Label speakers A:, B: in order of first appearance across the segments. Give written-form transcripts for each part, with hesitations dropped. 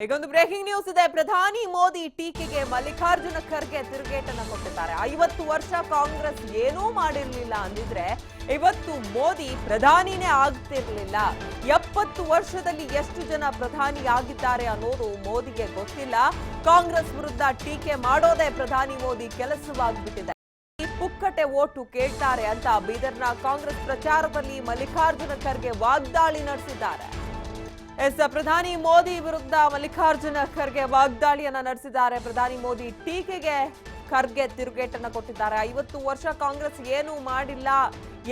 A: ಈಗೊಂದು breaking news ಇದೆ. ಪ್ರಧಾನಿ ಮೋದಿ ಟೀಕೆಗೆ ಮಲ್ಲಿಕಾರ್ಜುನ ಖರ್ಗೆ ತಿರುಗೇಟನ್ನ ಕೊಟ್ಟಿದ್ದಾರೆ. 50 ವರ್ಷ ಕಾಂಗ್ರೆಸ್ ಏನೂ ಮಾಡಿರಲಿಲ್ಲ ಅಂದಿದ್ರೆ ಇವತ್ತು ಮೋದಿ ಪ್ರಧಾನಿನೇ ಆಗ್ತಿರ್ಲಿಲ್ಲ. 70 ವರ್ಷದಲ್ಲಿ ಎಷ್ಟು ಜನ ಪ್ರಧಾನಿ ಆಗಿದ್ದಾರೆ ಅನ್ನೋದು ಮೋದಿಗೆ ಗೊತ್ತಿಲ್ಲ. ಕಾಂಗ್ರೆಸ್ ವಿರುದ್ಧ ಟೀಕೆ ಮಾಡೋದೇ ಪ್ರಧಾನಿ ಮೋದಿ ಕೆಲಸವಾಗ್ಬಿಟ್ಟಿದೆ. ಪುಕ್ಕಟೆ ಓಟು ಕೇಳ್ತಾರೆ ಅಂತ ಬೀದರ್ನ ಕಾಂಗ್ರೆಸ್ ಪ್ರಚಾರದಲ್ಲಿ ಮಲ್ಲಿಕಾರ್ಜುನ ಖರ್ಗೆ ವಾಗ್ದಾಳಿ ನಡೆಸಿದ್ದಾರೆ. ಪ್ರಧಾನಿ ಮೋದಿ ವಿರುದ್ಧ ಮಲ್ಲಿಕಾರ್ಜುನ ಖರ್ಗೆ ವಾಗ್ದಾಳಿಯನ್ನ ನಡೆಸಿದ್ದಾರೆ. ಪ್ರಧಾನಿ ಮೋದಿ ಟೀಕೆಗೆ ಖರ್ಗೆ ತಿರುಗೇಟನ್ನ ಕೊಟ್ಟಿದ್ದಾರೆ. 50 ವರ್ಷ ಕಾಂಗ್ರೆಸ್ ಏನೂ ಮಾಡಿಲ್ಲ,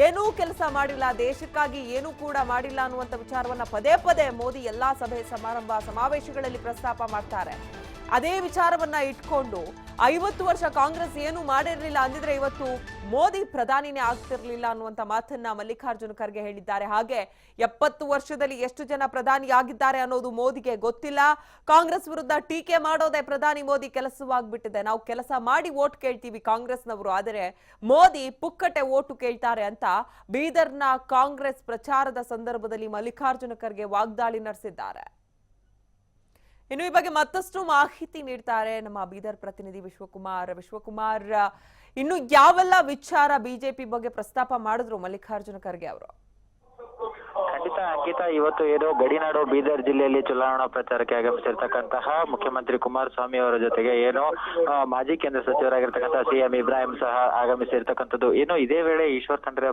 A: ಏನೂ ಕೆಲಸ ಮಾಡಿಲ್ಲ, ದೇಶಕ್ಕಾಗಿ ಏನೂ ಕೂಡ ಮಾಡಿಲ್ಲ ಅನ್ನುವಂಥ ವಿಚಾರವನ್ನ ಪದೇ ಪದೇ ಮೋದಿ ಎಲ್ಲಾ ಸಭೆ ಸಮಾರಂಭ ಸಮಾವೇಶಗಳಲ್ಲಿ ಪ್ರಸ್ತಾಪ ಮಾಡ್ತಾರೆ. ಅದೇ ವಿಚಾರವನ್ನ ಇಟ್ಕೊಂಡು 50 ವರ್ಷ ಕಾಂಗ್ರೆಸ್ ಏನು ಮಾಡಿರಲಿಲ್ಲ ಅಂದಿದ್ರೆ ಇವತ್ತು ಮೋದಿ ಪ್ರಧಾನಿನೇ ಆಗ್ತಿರ್ಲಿಲ್ಲ ಅನ್ನುವಂಥ ಮಾತನ್ನ ಮಲ್ಲಿಕಾರ್ಜುನ ಖರ್ಗೆ ಹೇಳಿದ್ದಾರೆ. ಹಾಗೆ 70 ವರ್ಷದಲ್ಲಿ ಎಷ್ಟು ಜನ ಪ್ರಧಾನಿ ಆಗಿದ್ದಾರೆ ಅನ್ನೋದು ಮೋದಿಗೆ ಗೊತ್ತಿಲ್ಲ. ಕಾಂಗ್ರೆಸ್ ವಿರುದ್ಧ ಟೀಕೆ ಮಾಡೋದೇ ಪ್ರಧಾನಿ ಮೋದಿ ಕೆಲಸವಾಗ್ಬಿಟ್ಟಿದೆ. ನಾವು ಕೆಲಸ ಮಾಡಿ ವೋಟ್ ಕೇಳ್ತೀವಿ ಕಾಂಗ್ರೆಸ್ನವರು, ಆದರೆ ಮೋದಿ ಪುಕ್ಕಟೆ ಓಟು ಕೇಳ್ತಾರೆ ಅಂತ ಬೀದರ್ನ ಕಾಂಗ್ರೆಸ್ ಪ್ರಚಾರದ ಸಂದರ್ಭದಲ್ಲಿ ಮಲ್ಲಿಕಾರ್ಜುನ ಖರ್ಗೆ ವಾಗ್ದಾಳಿ ನಡೆಸಿದ್ದಾರೆ. ಇನ್ನು ಈ ಬಗ್ಗೆ ಮತ್ತಷ್ಟು ಮಾಹಿತಿ ನೀಡ್ತಾರೆ ನಮ್ಮ ಬೀದರ್ ಪ್ರತಿನಿಧಿ ವಿಶ್ವಕುಮಾರ್. ಇನ್ನು ಯಾವೆಲ್ಲ ವಿಚಾರ ಬಿಜೆಪಿ ಬಗ್ಗೆ ಪ್ರಸ್ತಾಪ ಮಾಡಿದ್ರು ಮಲ್ಲಿಕಾರ್ಜುನ ಖರ್ಗೆ ಅವರು?
B: ಖಂಡಿತ ಅಂಕಿತ, ಇವತ್ತು ಏನು ಗಡಿನಾಡು ಬೀದರ್ ಜಿಲ್ಲೆಯಲ್ಲಿ ಚುನಾವಣಾ ಪ್ರಚಾರಕ್ಕೆ ಆಗಮಿಸಿರ್ತಕ್ಕಂತಹ ಮುಖ್ಯಮಂತ್ರಿ ಕುಮಾರಸ್ವಾಮಿ ಅವರ ಜೊತೆಗೆ ಏನು ಮಾಜಿ ಕೇಂದ್ರ ಸಚಿವರಾಗಿರ್ತಕ್ಕಂತಹ ಸಿಎಂ ಇಬ್ರಾಹಿಂ ಸಹ ಆಗಮಿಸಿರ್ತಕ್ಕಂಥದ್ದು. ಏನು ಇದೇ ವೇಳೆ ಈಶ್ವರ್ ಖಂಡ್ರೆ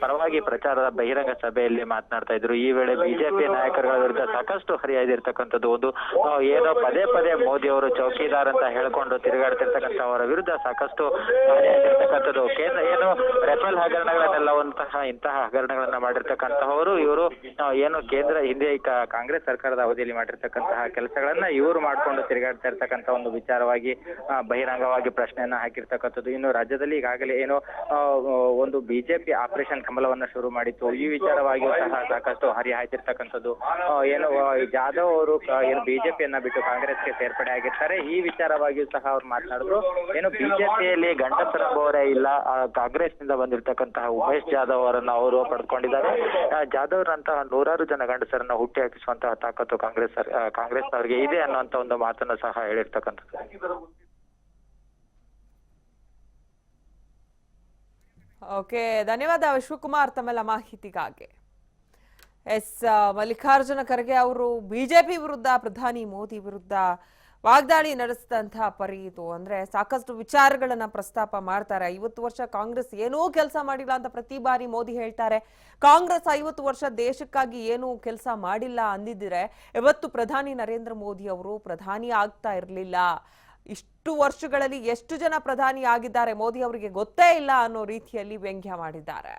B: ಪರವಾಗಿ ಪ್ರಚಾರದ ಬಹಿರಂಗ ಸಭೆಯಲ್ಲಿ ಮಾತನಾಡ್ತಾ ಇದ್ರು. ಈ ವೇಳೆ ಬಿಜೆಪಿ ನಾಯಕರುಗಳ ವಿರುದ್ಧ ಸಾಕಷ್ಟು ಹರಿಯಾದಿರ್ತಕ್ಕಂಥದ್ದು. ಒಂದು ಏನೋ ಪದೇ ಪದೇ ಮೋದಿ ಅವರು ಚೌಕಿದಾರ್ ಅಂತ ಹೇಳ್ಕೊಂಡು ತಿರುಗಾಡ್ತಿರ್ತಕ್ಕಂಥವರ ವಿರುದ್ಧ ಸಾಕಷ್ಟು ಹರಿಯಾದಿರ್ತಕ್ಕಂಥದ್ದು. ಕೇಂದ್ರ ಏನು ರಫೇಲ್ ಹಗರಣಗಳನ್ನೆಲ್ಲವಂತಹ ಇಂತಹ ಹಗರಣಗಳನ್ನ ಮಾಡಿರ್ತಕ್ಕಂತಹವರು ಇವರು ಏನು ಕೇಂದ್ರ ಹಿಂದೆ ಕಾಂಗ್ರೆಸ್ ಸರ್ಕಾರದ ಅವಧಿಯಲ್ಲಿ ಮಾಡಿರ್ತಕ್ಕಂತಹ ಕೆಲಸಗಳನ್ನ ಇವರು ಮಾಡ್ಕೊಂಡು ತಿರುಗಾಡ್ತಾ ಇರ್ತಕ್ಕಂಥ ಒಂದು ವಿಚಾರವಾಗಿ ಬಹಿರಂಗವಾಗಿ ಪ್ರಶ್ನೆಯನ್ನ ಹಾಕಿರ್ತಕ್ಕಂಥದ್ದು. ಇನ್ನು ರಾಜ್ಯದಲ್ಲಿ ಈಗಾಗಲೇ ಏನು ಒಂದು ಬಿಜೆಪಿ ಆಪರೇಷನ್ ಕಮಲವನ್ನ ಶುರು ಮಾಡಿತ್ತು. ಈ ವಿಚಾರವಾಗಿಯೂ ಸಹ ಸಾಕಷ್ಟು ಹರಿಹಾಯ್ತಿರ್ತಕ್ಕಂಥದ್ದು. ಏನು ಜಾಧವ್ ಅವರು ಏನು ಬಿಜೆಪಿಯನ್ನ ಬಿಟ್ಟು ಕಾಂಗ್ರೆಸ್ಗೆ ಸೇರ್ಪಡೆ ಆಗಿರ್ತಾರೆ. ಈ ವಿಚಾರವಾಗಿಯೂ ಸಹ ಅವ್ರು ಮಾತನಾಡಿದ್ರು. ಏನು ಬಿಜೆಪಿಯಲ್ಲಿ ಗಂಡಸರಂಬವರೇ ಇಲ್ಲ, ಕಾಂಗ್ರೆಸ್ ನಿಂದ ಬಂದಿರತಕ್ಕಂತಹ ಉಮೇಶ್ ಜಾಧವ್ ಅವರನ್ನ ಅವರು ಪಡೆದುಕೊಂಡಿದ್ದಾರೆ. ಜಾಧವ್ರಂತಹ ನೂರಾರು ಜನ ಗಂಡಸರನ್ನ ಹುಟ್ಟಿ ಹಾಕಿಸುವಂತಹ ತಾಕತ್ತು ಕಾಂಗ್ರೆಸ್ನವರಿಗೆ ಇದೆ ಅನ್ನುವಂತ ಒಂದು ಮಾತನ್ನು ಸಹ ಹೇಳಿರ್ತಕ್ಕಂಥದ್ದು.
A: ಓಕೆ, ಧನ್ಯವಾದ ವಿಶ್ವಕುಮಾರ್ ತಮ್ಮೆಲ್ಲ ಮಾಹಿತಿಗಾಗಿ. ಮಲ್ಲಿಕಾರ್ಜುನ ಖರ್ಗೆ ಅವರು ಬಿಜೆಪಿ ವಿರುದ್ಧ ಪ್ರಧಾನಿ ಮೋದಿ ವಿರುದ್ಧ ವಾಗ್ದಾಳಿ ನಡೆಸಿದಂತಹ ಪರಿ ಇದು. ಅಂದ್ರೆ ಸಾಕಷ್ಟು ವಿಚಾರಗಳನ್ನ ಪ್ರಸ್ತಾಪ ಮಾಡ್ತಾರೆ. 50 ವರ್ಷ ಕಾಂಗ್ರೆಸ್ ಏನೂ ಕೆಲಸ ಮಾಡಿಲ್ಲ ಅಂತ ಪ್ರತಿ ಬಾರಿ ಮೋದಿ ಹೇಳ್ತಾರೆ. ಕಾಂಗ್ರೆಸ್ 50 ವರ್ಷ ದೇಶಕ್ಕಾಗಿ ಏನೂ ಕೆಲಸ ಮಾಡಿಲ್ಲ ಅಂದಿದ್ರೆ ಇವತ್ತು ಪ್ರಧಾನಿ ನರೇಂದ್ರ ಮೋದಿ ಅವರು ಪ್ರಧಾನಿ ಆಗ್ತಾ ಇರಲಿಲ್ಲ. ಇಷ್ಟು ವರ್ಷಗಳಲ್ಲಿ ಎಷ್ಟು ಜನ ಪ್ರಧಾನಿ ಆಗಿದ್ದಾರೆ ಮೋದಿ ಅವರಿಗೆ ಗೊತ್ತೇ ಇಲ್ಲ ಅನ್ನೋ ರೀತಿಯಲ್ಲಿ ವ್ಯಂಗ್ಯ ಮಾಡಿದ್ದಾರೆ.